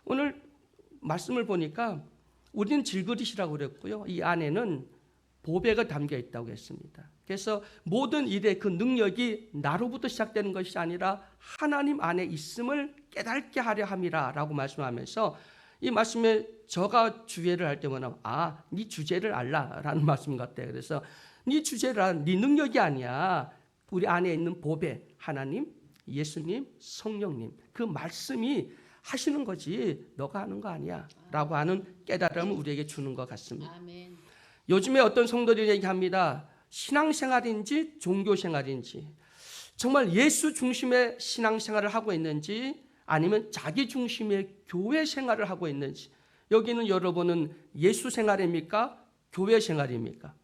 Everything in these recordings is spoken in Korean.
오늘 말씀을 보니까 우리는 질그릇이라고 그랬고요. 이 안에는 보배가 담겨 있다고 했습니다. 그래서 모든 일의 그 능력이 나로부터 시작되는 것이 아니라 하나님 안에 있음을 깨닫게 하려 함이라 라고 말씀하면서 이 말씀에 저가 주제를 할 때마다 네 주제를 알라 라는 말씀 같아요. 그래서 네 주제란 네 능력이 아니야. 우리 안에 있는 보배, 하나님, 예수님, 성령님, 그 말씀이 하시는 거지 너가 하는 거 아니야 라고 하는 깨달음을 우리에게 주는 것 같습니다. 아멘. 요즘에 어떤 성도들이 얘기합니다. 신앙생활인지 종교생활인지, 정말 예수 중심의 신앙생활을 하고 있는지 아니면 자기 중심의 교회 생활을 하고 있는지. 여기는 여러분은 예수 생활입니까? 교회 생활입니까?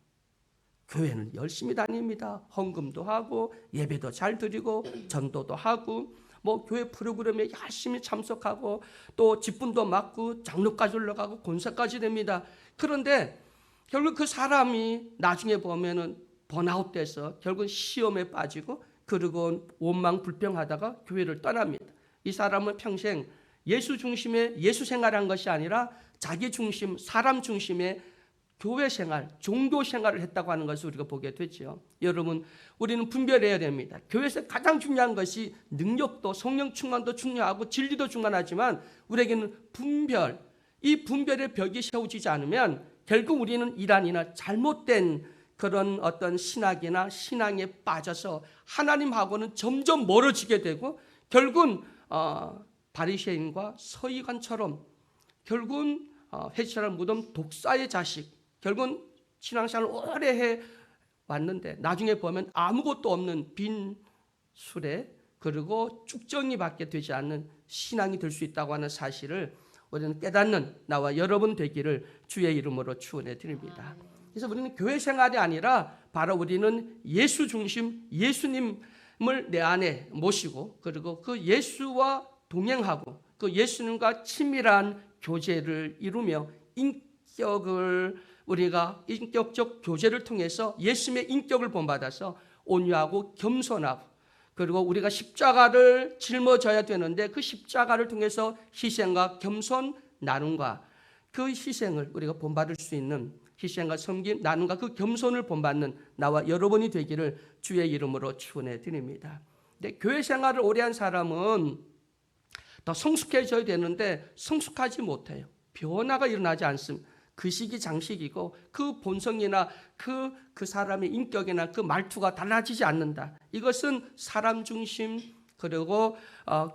교회는 열심히 다닙니다. 헌금도 하고 예배도 잘 드리고 전도도 하고 뭐 교회 프로그램에 열심히 참석하고 또 직분도 맡고 장로까지 올라가고 권사까지 됩니다. 그런데 결국 그 사람이 나중에 보면은 번아웃 돼서 결국 시험에 빠지고 그리고 원망불평하다가 교회를 떠납니다. 이 사람은 평생 예수 중심의 예수 생활한 것이 아니라 자기 중심, 사람 중심의 교회 생활, 종교 생활을 했다고 하는 것을 우리가 보게 되죠. 여러분, 우리는 분별해야 됩니다. 교회에서 가장 중요한 것이 능력도, 성령 충만도 중요하고 진리도 중요하지만 우리에게는 분별, 이 분별의 벽이 세워지지 않으면 결국 우리는 이란이나 잘못된 그런 어떤 신학이나 신앙에 빠져서 하나님하고는 점점 멀어지게 되고 결국은 바리새인과 서기관처럼 결국은 회칠한 무덤 독사의 자식, 결국은 신앙생활을 오래 해 왔는데 나중에 보면 아무것도 없는 빈 수레 그리고 쭉정이밖에 되지 않는 신앙이 될 수 있다고 하는 사실을 우리는 깨닫는 나와 여러분 되기를 주의 이름으로 축원해 드립니다. 그래서 우리는 교회 생활이 아니라 바로 우리는 예수 중심, 예수님을 내 안에 모시고 그리고 그 예수와 동행하고 그 예수님과 친밀한 교제를 이루며 우리가 인격적 교제를 통해서 예수님의 인격을 본받아서 온유하고 겸손하고 그리고 우리가 십자가를 짊어져야 되는데 그 십자가를 통해서 희생과 겸손, 나눔과 그 희생을 우리가 본받을 수 있는 희생과 섬김, 나눔과 그 겸손을 본받는 나와 여러분이 되기를 주의 이름으로 축원해 드립니다. 근데 교회 생활을 오래 한 사람은 더 성숙해져야 되는데 성숙하지 못해요. 변화가 일어나지 않습니다. 그 시기 장식이고 그 본성이나 그 사람의 인격이나 그 말투가 달라지지 않는다. 이것은 사람 중심 그리고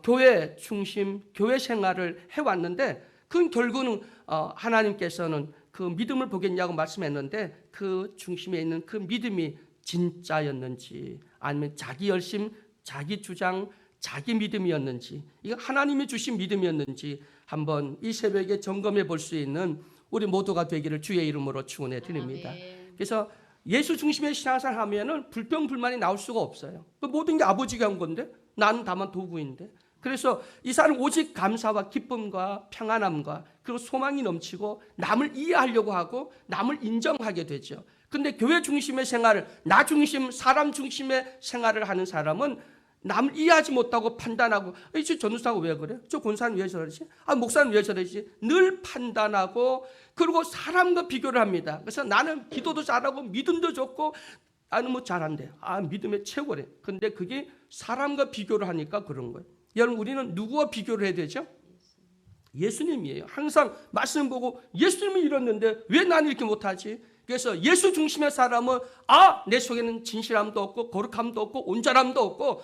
교회 중심 교회 생활을 해왔는데 그건 결국은 하나님께서는 그 믿음을 보겠냐고 말씀했는데 그 중심에 있는 그 믿음이 진짜였는지 아니면 자기 열심, 자기 주장, 자기 믿음이었는지 이거 하나님이 주신 믿음이었는지 한번 이 새벽에 점검해 볼 수 있는 우리 모두가 되기를 주의 이름으로 축원해 드립니다. 그래서 예수 중심의 신앙생활 하면은 불평불만이 나올 수가 없어요. 모든 게 아버지가 한 건데 나는 다만 도구인데. 그래서 이 사람은 오직 감사와 기쁨과 평안함과 그리고 소망이 넘치고 남을 이해하려고 하고 남을 인정하게 되죠. 근데 교회 중심의 생활을 나 중심, 사람 중심의 생활을 하는 사람은 남을 이해하지 못하고 판단하고 저 전도사가 왜 그래? 저 권사는 왜 저러지? 목사는 왜 저러지? 늘 판단하고 그리고 사람과 비교를 합니다. 그래서 나는 기도도 잘하고 믿음도 좋고 나는 뭐 잘한대. 믿음의 최고래. 근데 그게 사람과 비교를 하니까 그런 거예요. 여러분 우리는 누구와 비교를 해야 되죠? 예수님이에요. 항상 말씀 보고 예수님이 이랬는데 왜 나는 이렇게 못하지? 그래서 예수 중심의 사람은 내 속에는 진실함도 없고 거룩함도 없고 온전함도 없고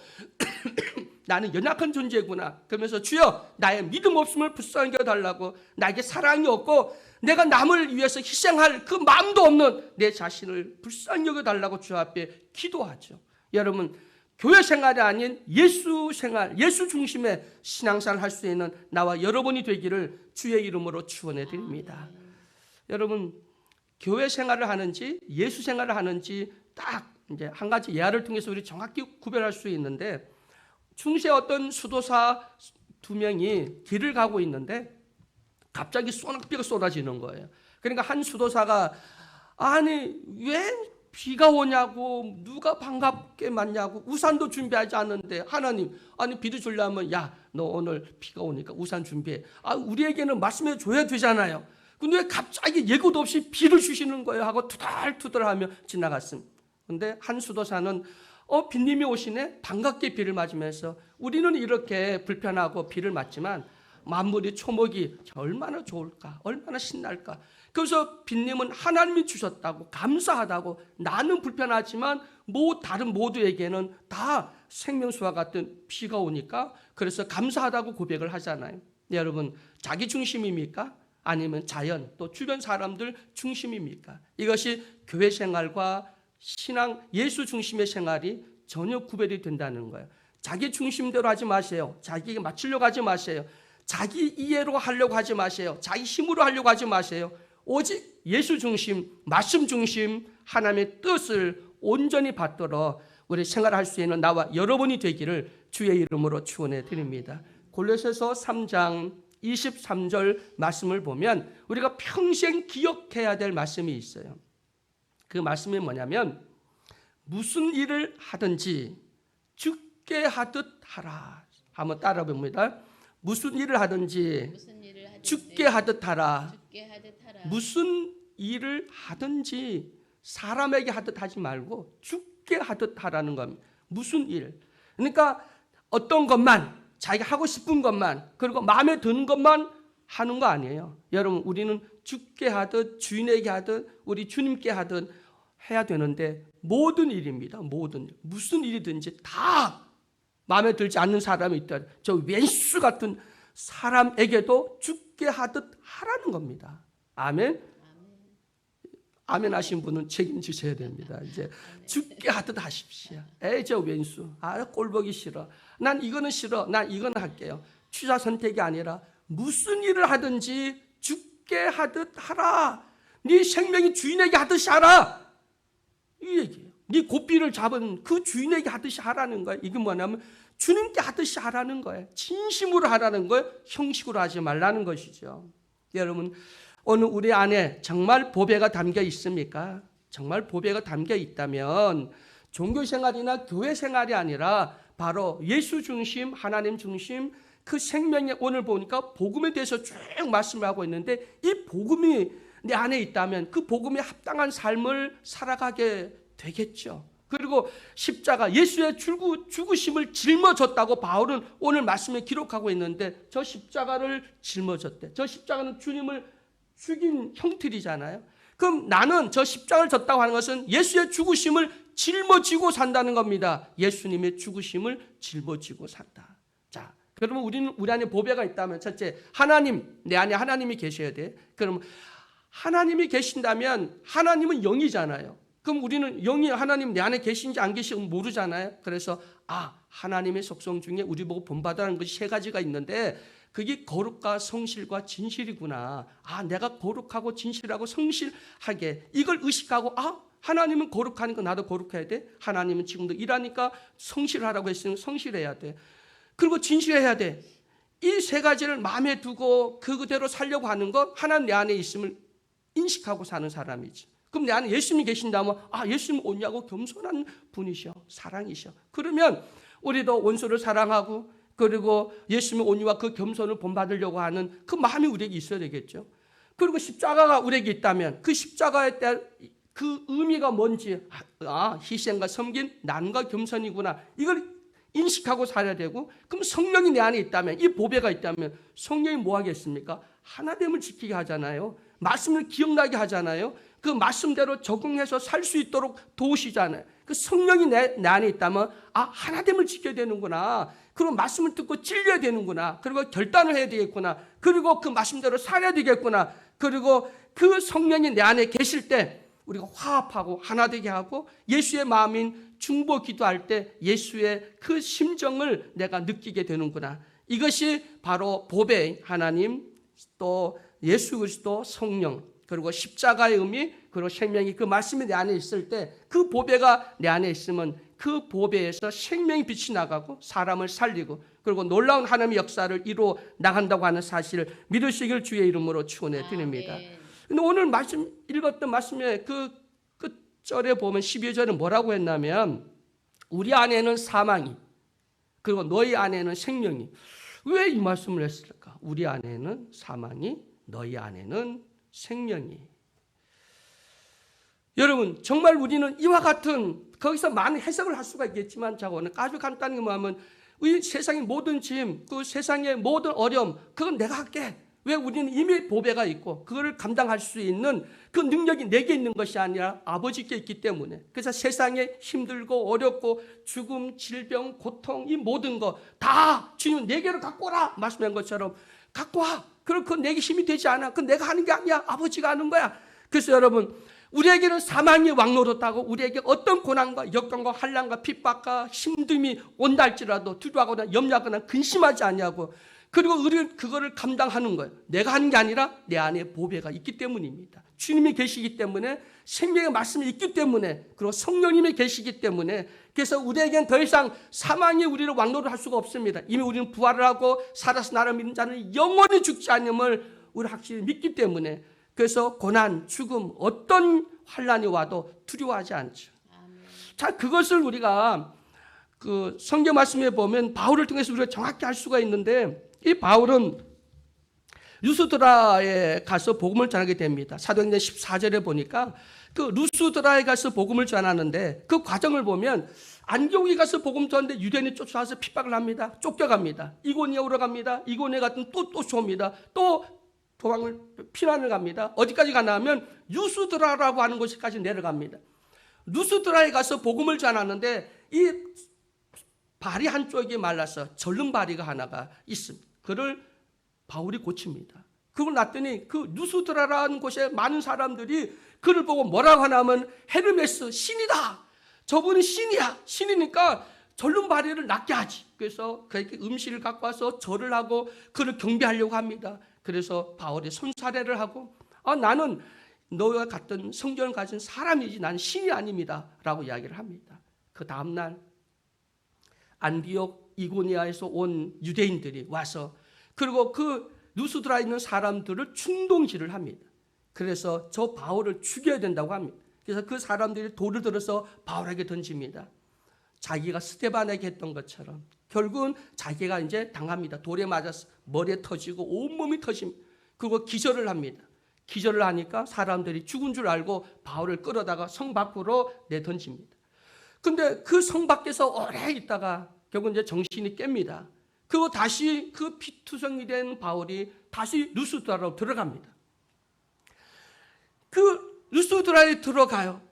나는 연약한 존재구나. 그러면서 주여 나의 믿음 없음을 불쌍히 여달라고 나에게 사랑이 없고 내가 남을 위해서 희생할 그 마음도 없는 내 자신을 불쌍히 여겨달라고 주 앞에 기도하죠. 여러분 교회 생활이 아닌 예수 생활, 예수 중심의 신앙생활을 할 수 있는 나와 여러분이 되기를 주의 이름으로 축원해 드립니다. 여러분 교회 생활을 하는지 예수 생활을 하는지 딱 이제 한 가지 예화를 통해서 우리 정확히 구별할 수 있는데 중세 어떤 수도사 두 명이 길을 가고 있는데 갑자기 소낙비가 쏟아지는 거예요. 그러니까 한 수도사가 왜 비가 오냐고, 누가 반갑게 맞냐고, 우산도 준비하지 않는데 하나님, 아니 비를 주려면 야, 너 오늘 비가 오니까 우산 준비해. 우리에게는 말씀해 줘야 되잖아요. 근데 왜 갑자기 예고도 없이 비를 주시는 거예요 하고 투덜투덜하며 지나갔습니다. 근데 한 수도사는 비님이 오시네, 반갑게 비를 맞으면서 우리는 이렇게 불편하고 비를 맞지만 만물이 초목이 얼마나 좋을까, 얼마나 신날까. 그래서 빈님은 하나님이 주셨다고 감사하다고, 나는 불편하지만 다른 모두에게는 다 생명수와 같은 비가 오니까 그래서 감사하다고 고백을 하잖아요. 네, 여러분, 자기 중심입니까? 아니면 자연 또 주변 사람들 중심입니까? 이것이 교회 생활과 신앙 예수 중심의 생활이 전혀 구별이 된다는 거예요. 자기 중심대로 하지 마세요. 자기에게 맞추려고 하지 마세요. 자기 이해로 하려고 하지 마세요. 자기 힘으로 하려고 하지 마세요. 오직 예수 중심, 말씀 중심, 하나님의 뜻을 온전히 받들어 우리 생활할 수 있는 나와 여러분이 되기를 주의 이름으로 축원해 드립니다. 골로새서 3장 23절 말씀을 보면 우리가 평생 기억해야 될 말씀이 있어요. 그 말씀이 뭐냐면 무슨 일을 하든지 죽게 하듯 하라. 한번 따라 봅니다. 무슨 일을 하든지 죽게 하듯 하라. 무슨 일을 하든지 사람에게 하듯 하지 말고 죽게 하듯 하라는 겁니다. 무슨 일. 그러니까 어떤 것만, 자기가 하고 싶은 것만, 그리고 마음에 드는 것만 하는 거 아니에요. 여러분, 우리는 죽게 하듯 주인에게 하듯 우리 주님께 하듯 해야 되는데 모든 일입니다. 모든 일. 무슨 일이든지 다 마음에 들지 않는 사람이 있다. 저 왼수 같은 사람에게도 죽게 하듯 하라는 겁니다. 아멘. 아멘 하신 분은 책임지셔야 됩니다. 이제 죽게 하듯 하십시오. 저 왼수. 꼴보기 싫어. 난 이거는 싫어. 난 이거는 할게요. 취사 선택이 아니라 무슨 일을 하든지 죽게 하듯 하라. 네 생명이 주인에게 하듯이 하라. 이 얘기예요. 네 고삐를 잡은 그 주인에게 하듯이 하라는 거예요. 이게 뭐냐면 주님께 하듯이 하라는 거예요. 진심으로 하라는 거예요. 형식으로 하지 말라는 것이죠. 여러분, 오늘 우리 안에 정말 보배가 담겨 있습니까? 정말 보배가 담겨 있다면 종교생활이나 교회생활이 아니라 바로 예수 중심, 하나님 중심, 그 생명에 오늘 보니까 복음에 대해서 쭉 말씀을 하고 있는데 이 복음이 내 안에 있다면 그 복음에 합당한 삶을 살아가게 되겠죠. 그리고 십자가, 예수의 죽으심을 짊어졌다고 바울은 오늘 말씀에 기록하고 있는데 저 십자가를 짊어졌대. 저 십자가는 주님을 죽인 형틀이잖아요. 그럼 나는 저 십자가를 졌다고 하는 것은 예수의 죽으심을 짊어지고 산다는 겁니다. 예수님의 죽으심을 짊어지고 산다. 자, 그러면 우리 안에 보배가 있다면 첫째, 하나님, 내 안에 하나님이 계셔야 돼. 그럼 하나님이 계신다면 하나님은 영이잖아요. 그럼 우리는 영이 하나님 내 안에 계신지 안 계신지 모르잖아요. 그래서 하나님의 속성 중에 우리 보고 본받으라는 것이 세 가지가 있는데 그게 거룩과 성실과 진실이구나. 내가 거룩하고 진실하고 성실하게 이걸 의식하고 하나님은 거룩하니까 나도 거룩해야 돼. 하나님은 지금도 일하니까 성실하라고 했으니 성실해야 돼. 그리고 진실해야 돼. 이 세 가지를 마음에 두고 그대로 살려고 하는 것, 하나님 내 안에 있음을 인식하고 사는 사람이지. 그럼 내 안에 예수님이 계신다면 예수님 오냐고 겸손한 분이셔. 사랑이셔. 그러면 우리도 원수를 사랑하고 그리고 예수님의 온유와 그 겸손을 본받으려고 하는 그 마음이 우리에게 있어야 되겠죠. 그리고 십자가가 우리에게 있다면 그 십자가에 대한 그 의미가 뭔지 희생과 섬긴 난과 겸손이구나. 이걸 인식하고 살아야 되고 그럼 성령이 내 안에 있다면 이 보배가 있다면 성령이 뭐 하겠습니까? 하나됨을 지키게 하잖아요. 말씀을 기억나게 하잖아요. 그 말씀대로 적응해서 살 수 있도록 도우시잖아요. 그 성령이 내 안에 있다면 하나됨을 지켜야 되는구나. 그리고 말씀을 듣고 찔려야 되는구나. 그리고 결단을 해야 되겠구나. 그리고 그 말씀대로 살아야 되겠구나. 그리고 그 성령이 내 안에 계실 때 우리가 화합하고 하나 되게 하고 예수의 마음인 중보 기도할 때 예수의 그 심정을 내가 느끼게 되는구나. 이것이 바로 보배, 하나님, 또 예수 그리스도, 성령, 그리고 십자가의 의미, 그리고 생명이 그 말씀이 내 안에 있을 때 그 보배가 내 안에 있으면 그 보배에서 생명이 빛이 나가고 사람을 살리고 그리고 놀라운 하나님의 역사를 이루어 나간다고 하는 사실을 믿으시길 주의 이름으로 축원해 드립니다. 근데 오늘 말씀 읽었던 말씀에 그 10절에 보면 12절에 뭐라고 했냐면 우리 안에는 사망이 그리고 너희 안에는 생명이. 왜 이 말씀을 했을까? 우리 안에는 사망이 너희 안에는 생명이. 여러분 정말 우리는 이와 같은 거기서 많은 해석을 할 수가 있겠지만 자 오늘 아주 간단히 뭐하면 이 세상의 모든 짐, 그 세상의 모든 어려움 그건 내가 할게. 왜 우리는 이미 보배가 있고 그거를 감당할 수 있는 그 능력이 내게 있는 것이 아니라 아버지께 있기 때문에. 그래서 세상에 힘들고 어렵고 죽음, 질병, 고통 이 모든 거 다 주님 내게로 갖고 오라 말씀한 것처럼 갖고 와. 그럼 그건 내게 힘이 되지 않아. 그건 내가 하는 게 아니야. 아버지가 하는 거야. 그래서 여러분 우리에게는 사망이 왕노릇하고 우리에게 어떤 고난과 역경과 환난과 핍박과 힘듦이 온다 할지라도 두려워하거나 염려하거나 근심하지 아니하고 그리고 우리는 그거를 감당하는 거예요. 내가 하는 게 아니라 내 안에 보배가 있기 때문입니다. 주님이 계시기 때문에 생명의 말씀이 있기 때문에 그리고 성령님이 계시기 때문에 그래서 우리에겐 더 이상 사망이 우리를 왕노를 할 수가 없습니다. 이미 우리는 부활을 하고 살아서 나를 믿는 자는 영원히 죽지 않음을 우리 확실히 믿기 때문에 그래서 고난, 죽음, 어떤 환난이 와도 두려워하지 않죠. 자, 그것을 우리가 그 성경 말씀에 보면 바울을 통해서 우리가 정확히 알 수가 있는데 이 바울은 루스드라에 가서 복음을 전하게 됩니다. 사도행전 14절에 보니까 그 루스드라에 가서 복음을 전하는데 그 과정을 보면 안디옥에 가서 복음 전하는데 유대인이 쫓아와서 핍박을 합니다. 쫓겨갑니다. 이고니아로 갑니다. 이고니아 같은 또 쫓아옵니다. 또 도망을 피난을 갑니다. 어디까지 가나 하면 루스드라라고 하는 곳까지 내려갑니다. 루스드라에 가서 복음을 전하는데 이 발이 한쪽이 말라서 절른 발이가 하나가 있습니다. 그를 바울이 고칩니다. 그걸 놨더니 그 루스드라라는 곳에 많은 사람들이 그를 보고 뭐라고 하냐면 헤르메스 신이다. 저분은 신이야. 신이니까 절른 발이를 낫게 하지. 그래서 그에게 음식을 갖고 와서 절을 하고 그를 경배하려고 합니다. 그래서 바울이 손사래를 하고 나는 너와 같은 성전을 가진 사람이지 나는 신이 아닙니다 라고 이야기를 합니다. 그 다음날 안디옥 이고니아에서 온 유대인들이 와서 그리고 그 루스드라에 있는 사람들을 충동질을 합니다. 그래서 저 바울을 죽여야 된다고 합니다. 그래서 그 사람들이 돌을 들어서 바울에게 던집니다. 자기가 스데반에게 했던 것처럼 결국은 자기가 이제 당합니다. 돌에 맞아서 머리에 터지고 온몸이 터집니다. 그리고 기절을 합니다. 기절을 하니까 사람들이 죽은 줄 알고 바울을 끌어다가 성 밖으로 내던집니다. 근데 그 성 밖에서 오래 있다가 결국 이제 정신이 깹니다. 그리고 다시 그 피투성이 된 바울이 다시 루스드라로 들어갑니다. 그 루스드라에 들어가요.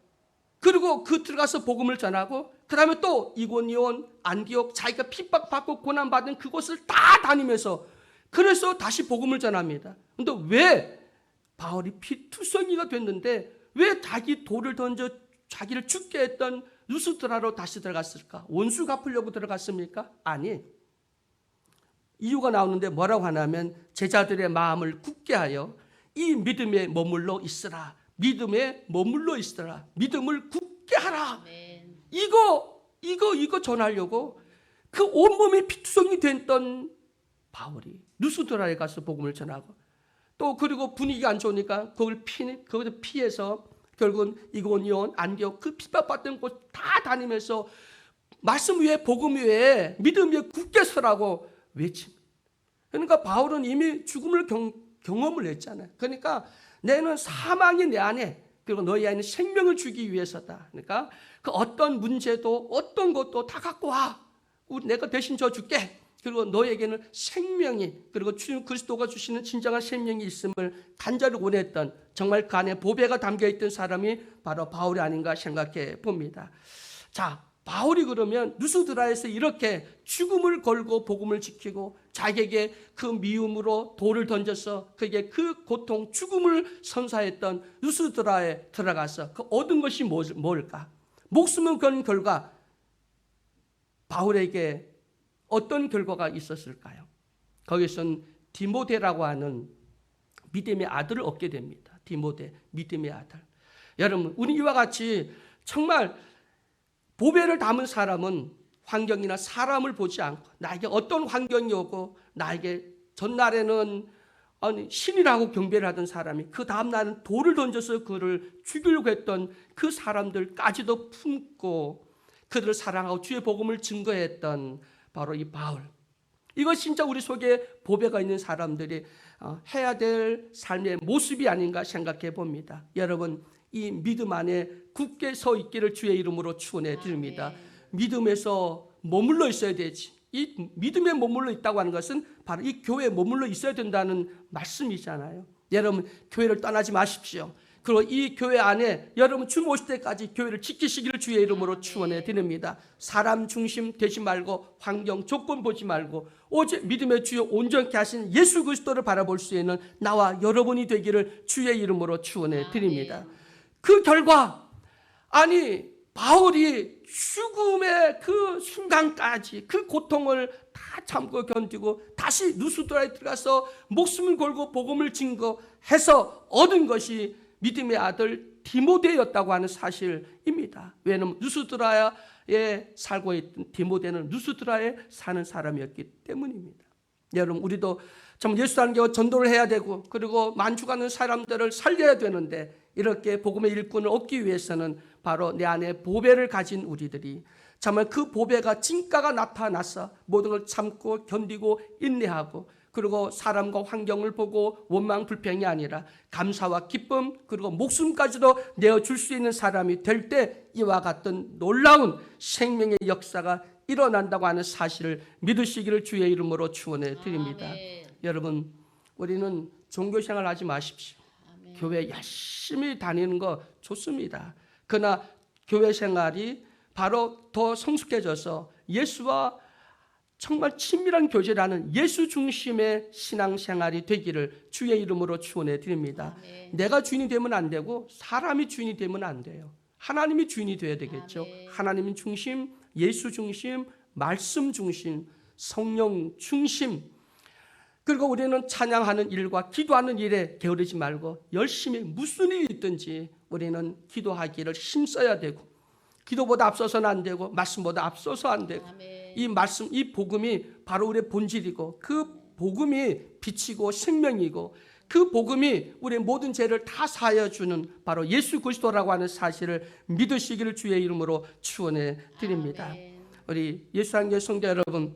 그리고 그 들어가서 복음을 전하고 그 다음에 또 이고니온, 안디옥 자기가 핍박받고 고난받은 그곳을 다 다니면서 그래서 다시 복음을 전합니다. 그런데 왜 바울이 피투성이가 됐는데 왜 자기 돌을 던져 자기를 죽게 했던 루스드라로 다시 들어갔을까? 원수 갚으려고 들어갔습니까? 아니. 이유가 나오는데 뭐라고 하냐면 제자들의 마음을 굳게 하여 이 믿음에 머물러 있으라. 믿음에 머물러 있으라. 믿음을 굳게 하라. 이거 전하려고 그 온몸이 피투성이 됐던 바울이 루스드라에 가서 복음을 전하고 또 그리고 분위기가 안 좋으니까 거기서 피해서 결국은 이고니온, 안디옥 그 핍박받던 곳 다 다니면서 말씀 위에 복음 위에 믿음 위에 굳게 서라고 외칩니다. 그러니까 바울은 이미 죽음을 경험을 했잖아요. 그러니까 내는 사망이 내 안에 그리고 너희 안에 생명을 주기 위해서다. 그러니까 그 어떤 문제도 어떤 것도 다 갖고 와. 내가 대신 줘 줄게. 그리고 너에게는 생명이 그리고 주님 그리스도가 주시는 진정한 생명이 있음을 간절히 원했던 정말 그 안에 보배가 담겨있던 사람이 바로 바울이 아닌가 생각해 봅니다. 자, 바울이 그러면 루스드라에서 이렇게 죽음을 걸고 복음을 지키고 자기에게 그 미움으로 돌을 던져서 그에게 그 고통 죽음을 선사했던 루스드라에 들어가서 그 얻은 것이 뭘까? 목숨을 건 결과 바울에게 어떤 결과가 있었을까요? 거기서는 디모데라고 하는 믿음의 아들을 얻게 됩니다. 디모데, 믿음의 아들. 여러분, 우리 이와 같이 정말 보배를 담은 사람은 환경이나 사람을 보지 않고 나에게 어떤 환경이 오고 나에게 전날에는 아니 신이라고 경배를 하던 사람이 그 다음 날은 돌을 던져서 그를 죽이려고 했던 그 사람들까지도 품고 그들을 사랑하고 주의 복음을 증거했던 바로 이 바울. 이것 진짜 우리 속에 보배가 있는 사람들이 해야 될 삶의 모습이 아닌가 생각해 봅니다. 여러분, 이 믿음 안에 굳게 서 있기를 주의 이름으로 축원해 드립니다. 믿음에서 머물러 있어야 되지. 이 믿음에 머물러 있다고 하는 것은 바로 이 교회에 머물러 있어야 된다는 말씀이잖아요. 여러분, 교회를 떠나지 마십시오. 그리고 이 교회 안에 여러분 주 모실 때까지 교회를 지키시기를 주의 이름으로 축원해 드립니다. 사람 중심 되지 말고 환경 조건 보지 말고 오직 믿음의 주여 온전케 하신 예수 그리스도를 바라볼 수 있는 나와 여러분이 되기를 주의 이름으로 축원해 드립니다. 그 결과 아니 바울이 죽음의 그 순간까지 그 고통을 다 참고 견디고 다시 누스드라에 들어가서 목숨을 걸고 복음을 증거해서 얻은 것이 믿음의 아들 디모데였다고 하는 사실입니다. 왜냐하면 누스드라에 살고 있던 디모데는 누스드라에 사는 사람이었기 때문입니다. 여러분, 우리도 참 예수 안교 전도를 해야 되고 그리고 만죽하는 사람들을 살려야 되는데 이렇게 복음의 일꾼을 얻기 위해서는 바로 내 안에 보배를 가진 우리들이 정말 그 보배가 진가가 나타나서 모든 걸 참고 견디고 인내하고 그리고 사람과 환경을 보고 원망 불평이 아니라 감사와 기쁨 그리고 목숨까지도 내어줄 수 있는 사람이 될 때 이와 같은 놀라운 생명의 역사가 일어난다고 하는 사실을 믿으시기를 주의 이름으로 축원해 드립니다. 여러분, 우리는 종교생활 하지 마십시오. 교회 열심히 다니는 거 좋습니다. 그러나 교회 생활이 바로 더 성숙해져서 예수와 정말 친밀한 교제라는 예수 중심의 신앙생활이 되기를 주의 이름으로 축원해 드립니다. 내가 주인이 되면 안 되고 사람이 주인이 되면 안 돼요. 하나님이 주인이 되어야 되겠죠. 하나님 중심, 예수 중심, 말씀 중심, 성령 중심. 그리고 우리는 찬양하는 일과 기도하는 일에 게으르지 말고 열심히 무슨 일이 있든지 우리는 기도하기를 힘써야 되고 기도보다 앞서서는 안 되고 말씀보다 앞서서 안 되고 이 말씀, 이 복음이 바로 우리의 본질이고 그 복음이 빛이고 생명이고 그 복음이 우리의 모든 죄를 다 사하여 주는 바로 예수 그리스도라고 하는 사실을 믿으시기를 주의 이름으로 축원해 드립니다. 우리 예수한교회 성도 여러분,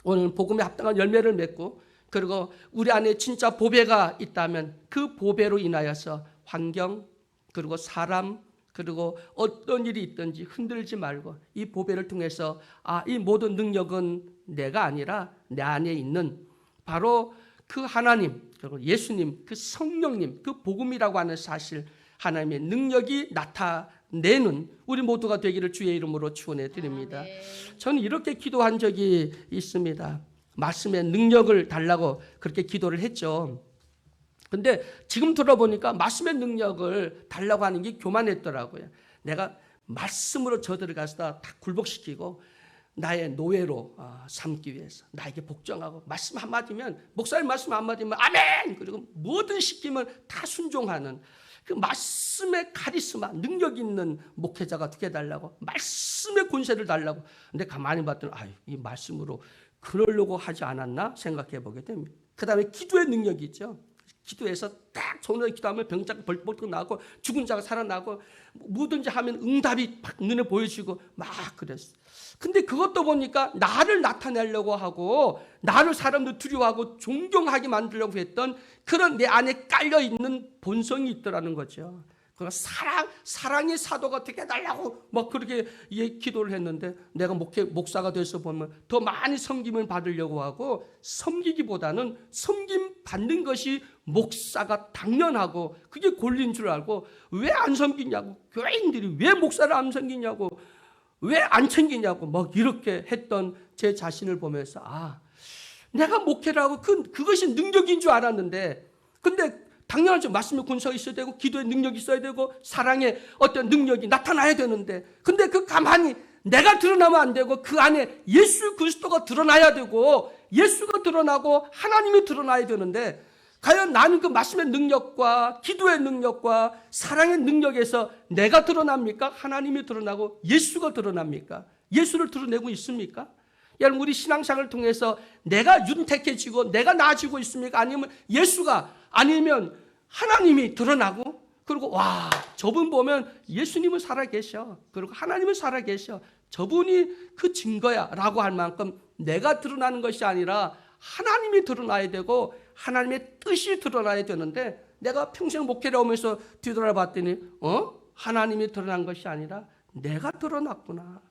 오늘 복음에 합당한 열매를 맺고 그리고 우리 안에 진짜 보배가 있다면 그 보배로 인하여서 환경 그리고 사람 그리고 어떤 일이 있든지 흔들지 말고 이 보배를 통해서 이 모든 능력은 내가 아니라 내 안에 있는 바로 그 하나님 그리고 예수님 그 성령님 그 복음이라고 하는 사실 하나님의 능력이 나타내는 우리 모두가 되기를 주의 이름으로 축원해 드립니다. 저는 이렇게 기도한 적이 있습니다. 말씀의 능력을 달라고 그렇게 기도를 했죠. 근데 지금 들어보니까 말씀의 능력을 달라고 하는 게 교만했더라고요. 내가 말씀으로 저들어가서 다 굴복시키고 나의 노예로 삼기 위해서 나에게 복종하고 말씀 한마디면 목사님 말씀 한마디면 아멘 그리고 뭐든 시키면 다 순종하는 그 말씀의 카리스마 능력 있는 목회자가 되게 달라고 말씀의 권세를 달라고. 근데 가만히 봤더니 이 말씀으로 그러려고 하지 않았나 생각해 보게 됩니다. 그 다음에 기도의 능력이 있죠. 기도해서 딱 손으로 기도하면 병자가 벌떡 나고 죽은 자가 살아나고 뭐든지 하면 응답이 막 눈에 보여지고 막 그랬어. 근데 그것도 보니까 나를 나타내려고 하고 나를 사람들 두려워하고 존경하게 만들려고 했던 그런 내 안에 깔려있는 본성이 있더라는 거죠. 사랑의 사도가 되게 해달라고 막 그렇게 기도를 했는데 내가 목사가 돼서 보면 더 많이 섬김을 받으려고 하고 섬기기보다는 섬김 받는 것이 목사가 당연하고 그게 권리인 줄 알고 왜 안 섬기냐고 교회인들이 왜 목사를 안 섬기냐고 왜 안 챙기냐고 막 이렇게 했던 제 자신을 보면서 내가 목회를 하고 그것이 능력인 줄 알았는데 근데 당연하죠. 말씀의 권세가 있어야 되고 기도의 능력이 있어야 되고 사랑의 어떤 능력이 나타나야 되는데 근데 그 가만히 내가 드러나면 안 되고 그 안에 예수 그리스도가 드러나야 되고 예수가 드러나고 하나님이 드러나야 되는데 과연 나는 그 말씀의 능력과 기도의 능력과 사랑의 능력에서 내가 드러납니까? 하나님이 드러나고 예수가 드러납니까? 예수를 드러내고 있습니까? 여러분, 우리 신앙생활을 통해서 내가 윤택해지고 내가 나아지고 있습니까? 아니면 예수가, 아니면 하나님이 드러나고, 그리고 와, 저분 보면 예수님은 살아계셔, 그리고 하나님은 살아계셔, 저분이 그 증거야 라고 할 만큼 내가 드러나는 것이 아니라 하나님이 드러나야 되고 하나님의 뜻이 드러나야 되는데, 내가 평생 목회를 하면서 뒤돌아봤더니 하나님이 드러난 것이 아니라 내가 드러났구나.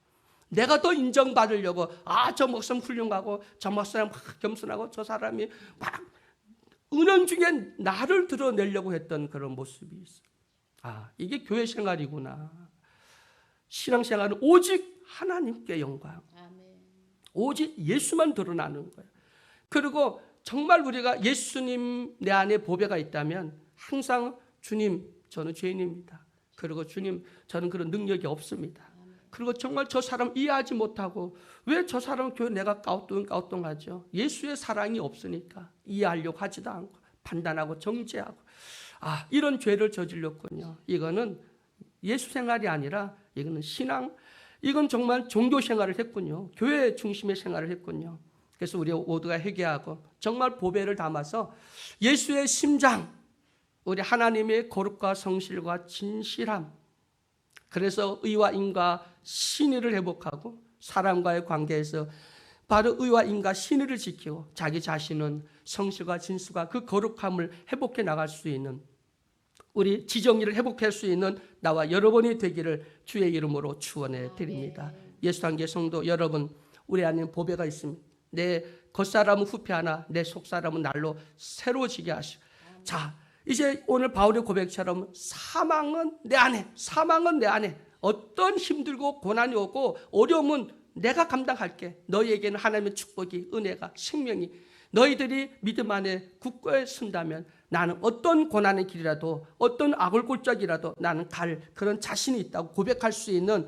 내가 더 인정받으려고, 저 목사님 훌륭하고 저 목사님 막 겸손하고 저 사람이 막 은연중에 나를 드러내려고 했던 그런 모습이 있어요. 이게 교회 생활이구나. 신앙생활은 오직 하나님께 영광, 오직 예수만 드러나는 거예요. 그리고 정말 우리가 예수님 내 안에 보배가 있다면 항상 주님, 저는 죄인입니다. 그리고 주님, 저는 그런 능력이 없습니다. 그리고 정말 저 사람 이해하지 못하고, 왜 저 사람 교회 내가 까우뚱하죠? 예수의 사랑이 없으니까 이해하려고 하지도 않고 판단하고 정죄하고, 이런 죄를 저질렀군요. 이거는 예수 생활이 아니라 이거는 신앙, 이건 정말 종교 생활을 했군요. 교회 중심의 생활을 했군요. 그래서 우리 모두가 회개하고 정말 보배를 담아서 예수의 심장, 우리 하나님의 거룩과 성실과 진실함, 그래서 의와 인과 신의를 회복하고 사람과의 관계에서 바로 의와 인과 신의를 지키고 자기 자신은 성실과 진실과 그 거룩함을 회복해 나갈 수 있는, 우리 지정의를 회복할 수 있는 나와 여러분이 되기를 주의 이름으로 축원해 드립니다. 예수단계 성도 여러분, 우리 안에 보배가 있습니다. 내 겉사람은 후패하나 내 속사람은 날로 새로워지게 하시고, 자, 이제 오늘 바울의 고백처럼 사망은 내 안에 어떤 힘들고 고난이 오고 어려움은 내가 감당할게. 너희에게는 하나님의 축복이, 은혜가, 생명이, 너희들이 믿음 안에 굳게 쓴다면 나는 어떤 고난의 길이라도 어떤 악을 골짜기라도 나는 갈 그런 자신이 있다고 고백할 수 있는,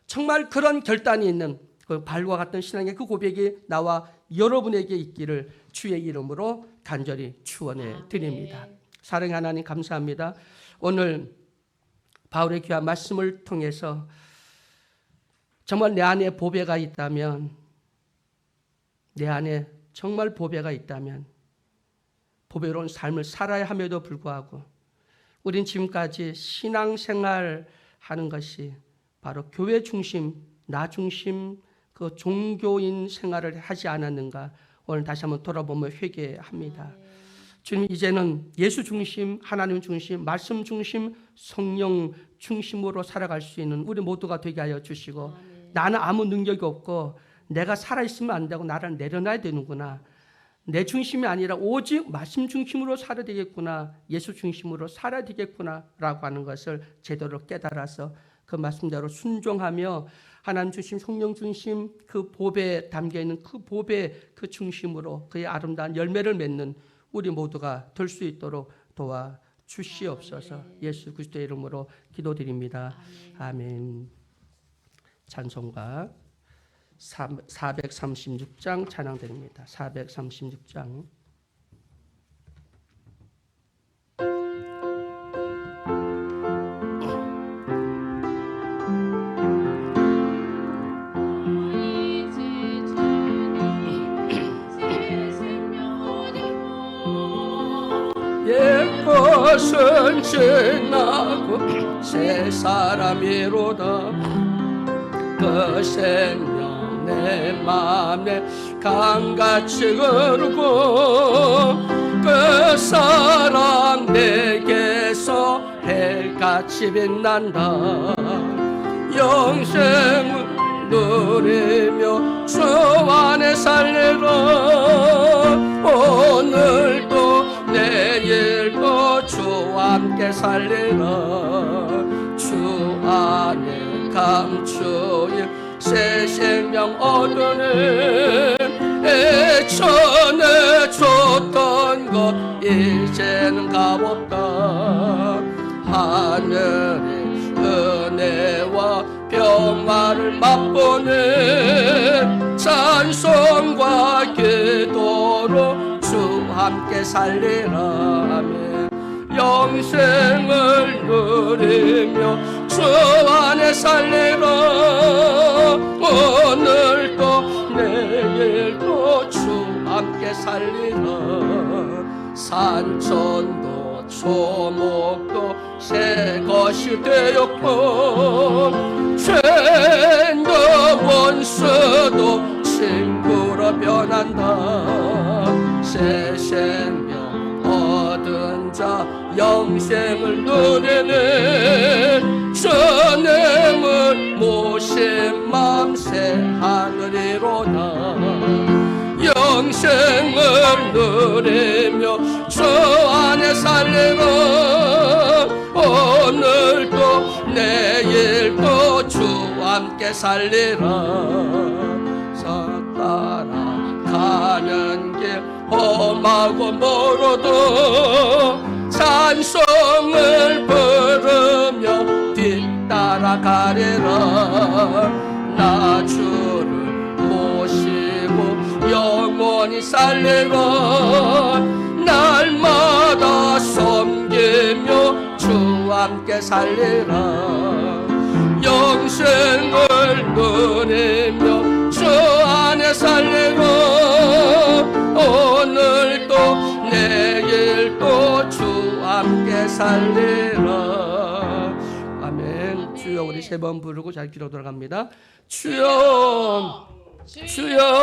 정말 그런 결단이 있는 그 발과 같은 신앙의 그 고백이 나와 여러분에게 있기를 주의 이름으로 간절히 축원해 드립니다. 사랑의 하나님, 감사합니다. 오늘 바울의 귀한 말씀을 통해서 정말 내 안에 보배가 있다면, 내 안에 정말 보배가 있다면 보배로운 삶을 살아야 함에도 불구하고 우린 지금까지 신앙생활 하는 것이 바로 교회 중심, 나 중심, 그 종교인 생활을 하지 않았는가, 오늘 다시 한번 돌아보며 회개합니다. 주님, 이제는 예수 중심, 하나님 중심, 말씀 중심, 성령 중심으로 살아갈 수 있는 우리 모두가 되게 하여 주시고, 나는 아무 능력이 없고 내가 살아있으면 안 되고 나를 내려놔야 되는구나, 내 중심이 아니라 오직 말씀 중심으로 살아야 되겠구나, 예수 중심으로 살아야 되겠구나 라고 하는 것을 제대로 깨달아서 그 말씀대로 순종하며 하나님 중심, 성령 중심, 그 보배에 담겨있는 그 보배 그 중심으로 그의 아름다운 열매를 맺는 우리 모두가 될 수 있도록 도와 주시옵소서. 예수 그리스도의 이름으로 기도드립니다. 아멘. 찬송가 436장 찬양드립니다. 436장. 옛것은 지나고 새 사람이로다. 그 생명 내 맘에 강같이 흐르고 그 사랑 내게서 해같이 빛난다. 영생을 누리며 주 안에 살리라. 오늘도 내일도 주 함께 살리라. 주 안에 감추인 새 생명 얻으니 애전에 줬던 것 이제는 값없다. 하늘의 은혜와 평화를 맛보는 찬송과 기도로 주 함께 살리라. 아멘. 영생을 누리며 주 안에 살리라. 오늘도 내 살리라. 산천도 초목도 새 것이 되었고 죄도 원수도 친구로 변한다. 새 생명 얻은 자 영생을 누리네. 전행을 모신 맘새 하늘이로다. 영생을 누리며 주 안에 살리라. 오늘도 내일도 주 함께 살리라. 따라가는 길 험하고 멀어도 찬송을 부르며 뒤따라가리라. 나 주를 모시고 영원히 살리라. 날마다 섬기며 주 함께 살리라. 영생을 누리며 주 안에 살리라. 오늘도 내일도 주 함께 살리라. 아멘. 주여, 우리 세 번 부르고 잘 기도 돌아갑니다. 주여, 주여,